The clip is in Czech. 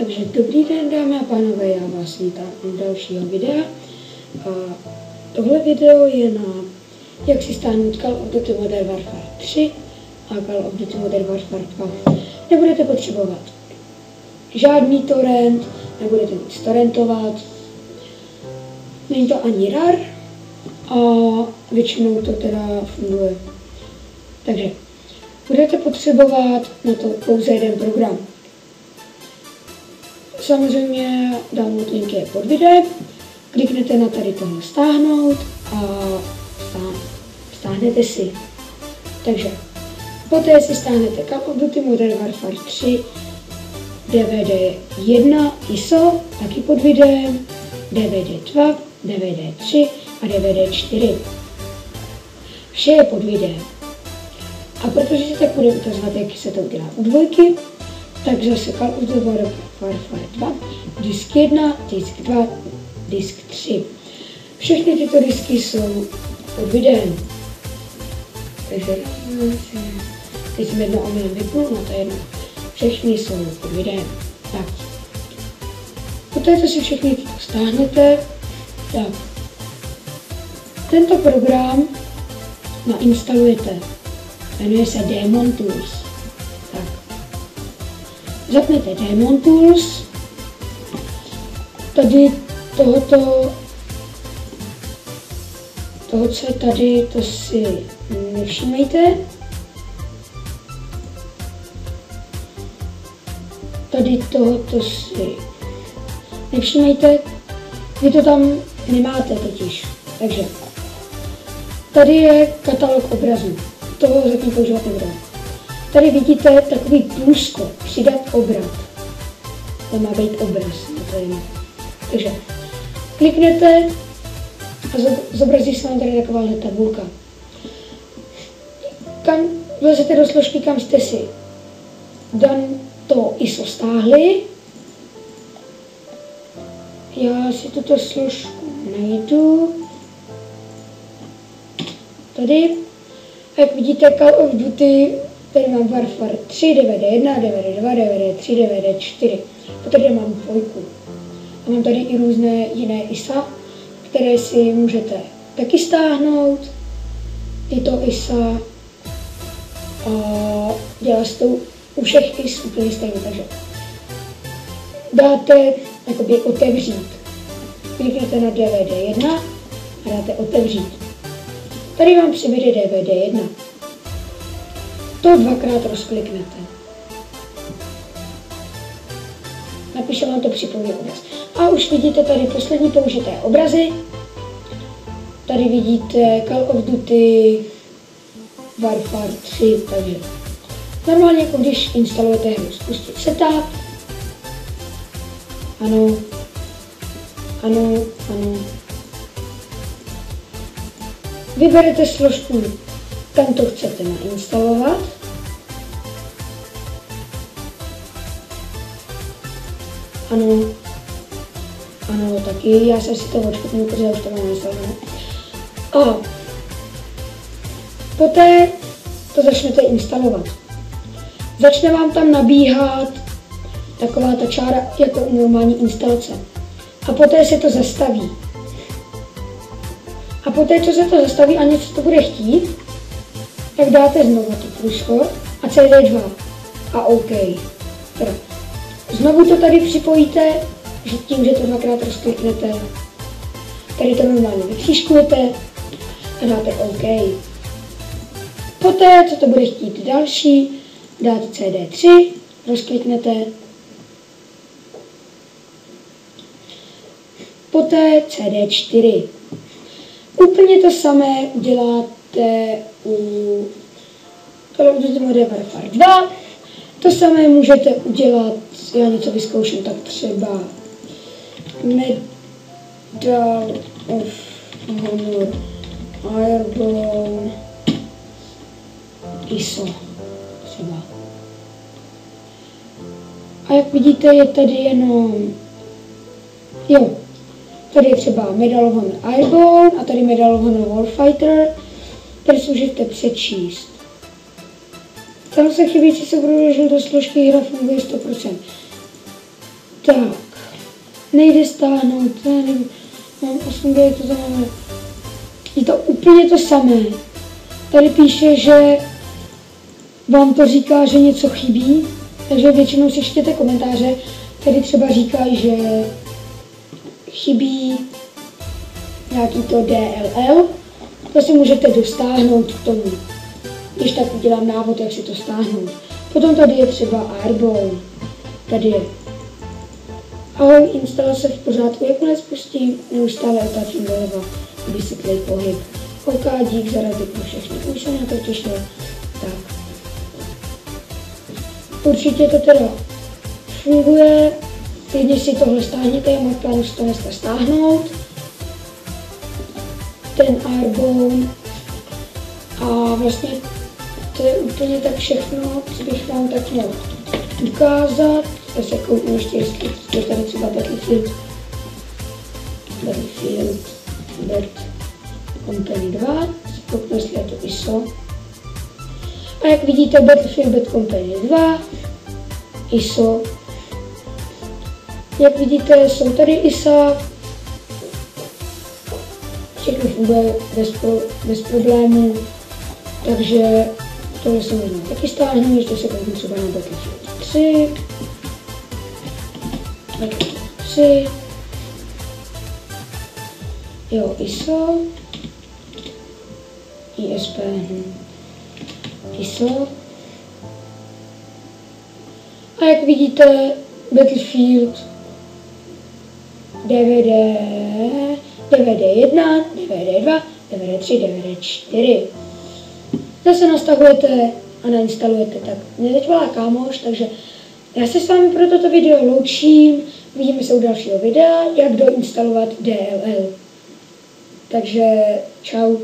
Takže dobrý den, dámy a pánové, já vás vítám u dalšího videa. A tohle video je na jak si stáhnout Call of Duty Modern Warfare 3 a Call of Duty Modern Warfare 2. Nebudete potřebovat žádný torrent, nebudete nic torrentovat, není to ani RAR a většinou to teda funguje. Takže budete potřebovat na to pouze jeden program. Samozřejmě download link je pod videem, kliknete na tady tohle stáhnout a stáhnete si. Takže poté si stáhnete Call of Duty Modern Warfare 3, DVD 1 ISO, taky pod videem, DVD 2, DVD 3 a DVD 4. Vše je pod videem. A protože si tak bude ukazovat, jak se to udělá u dvojky, tak zase Call of Duty Modern Warfare 2, disk 1, disk 2, disk 3. Všechny tyto disky jsou pod videem. Takže teď jsem jedno omylem vypnul, no to je jedno. Všechny jsou pod videem. Tak. Poté, co si všechny tyto stáhnete, tak tento program nainstalujete. Jmenuje se Demon Tools. Tak. Zapnete Demon Tools. Tady toho, co je tady, to si nevšímejte. Tady tohoto si nevšímejte. Vy to tam nemáte totiž. Takže tady je katalog obrazů. Toho zatím používat nebudeme. Tady vidíte takový plusko, přidat obrat. To má být obraz, to je jiné. Takže kliknete a zobrazí se vám tady takováhle tabulka. Kam vlezete do složky, kam jste si to ISO stáhli. Já si tuto složku najdu. Tady. A jak vidíte, Call of Duty, tady mám Warfare 3, DVD 1, DVD 2, DVD 3, DVD 4. Tady mám dvojku. A mám tady i různé jiné ISA, které si můžete taky stáhnout. Tyto ISA a dělá se to u všech IS úplně stejně. Takže dáte jakoby otevřít. Klikněte na DVD 1 a dáte otevřít. Tady vám přibude DVD 1. To dvakrát rozkliknete. Napíše vám to připojit obraz. A už vidíte tady poslední použité obrazy. Tady vidíte Call of Duty Warfare 3, takže normálně jako když instalujete hru, spustit setup. Ano. Vyberete složku, kam to chcete nainstalovat. Ano, taky, já jsem si to odškrtnul, protože už to mám nainstalované. A poté to začnete instalovat. Začne vám tam nabíhat taková ta čára jako u normální instalace. A poté se to zastaví. A poté, co se to zastaví a něco to bude chtít, tak dáte znovu to plusko a CD2 a OK. Teda, znovu to tady připojíte, že tím, že to dvakrát rozkliknete, tady to normálně vykřížkujete a dáte OK. Poté, co to bude chtít další, dáte CD3, rozkliknete, poté CD4. Úplně to samé uděláte u Call of Duty Modern Warfare 2. To samé můžete udělat, já něco vyzkouším, tak třeba Medal of Honor Airborne ISO třeba. A jak vidíte, je tady jenom tady je třeba Medal of Honor Airborne a tady Medal of Honor Warfighter. Tady si můžete přečíst. Tam se chybějící se budou do složky hra funguje 100%. Tak, nejde stáhnout, nevím, mám 8 GB, to znamená, je to úplně to samé. Tady píše, že vám to říká, že něco chybí, takže většinou si čtěte komentáře, tady třeba říkají, že chybí nějaký to DLL, to si můžete dostáhnout k tomu, když tak udělám návod, jak si to stáhnout. Potom tady je třeba Arbol, tady je ahoj, instalace v pořádku, jakmile spustím, neustále otáčím doleva, vysvětlej pohyb. OK, dík za rady pro všechny, už se na to těšil. Tak. Určitě to teda funguje, klidně si tohle stáhněte, já mám plánu si to dneska stáhnout, ten Arbol, a vlastně to je úplně tak všechno, co bych vám tak měl ukázat. Já se kouknu ještě, jestli je tady třeba Battlefield Bad Company 2, kouknu, jestli je to ISO. A jak vidíte, Battlefield Bad Company 2, ISO. Jak vidíte, jsou tady ISA, všechno funguje bez problémů, takže tohle se možná taky stáhnu, ještě se kouknu třeba na Battlefield 3. Jo, ISO, ISP, ISO. A jak vidíte, Battlefield DVD 1, DVD 2, DVD 3, DVD 4. Zase nastahujete a nainstalujete, tak mě teď volá kámoš, takže já se s vámi pro toto video loučím, vidíme se u dalšího videa, jak doinstalovat DLL. Takže čau.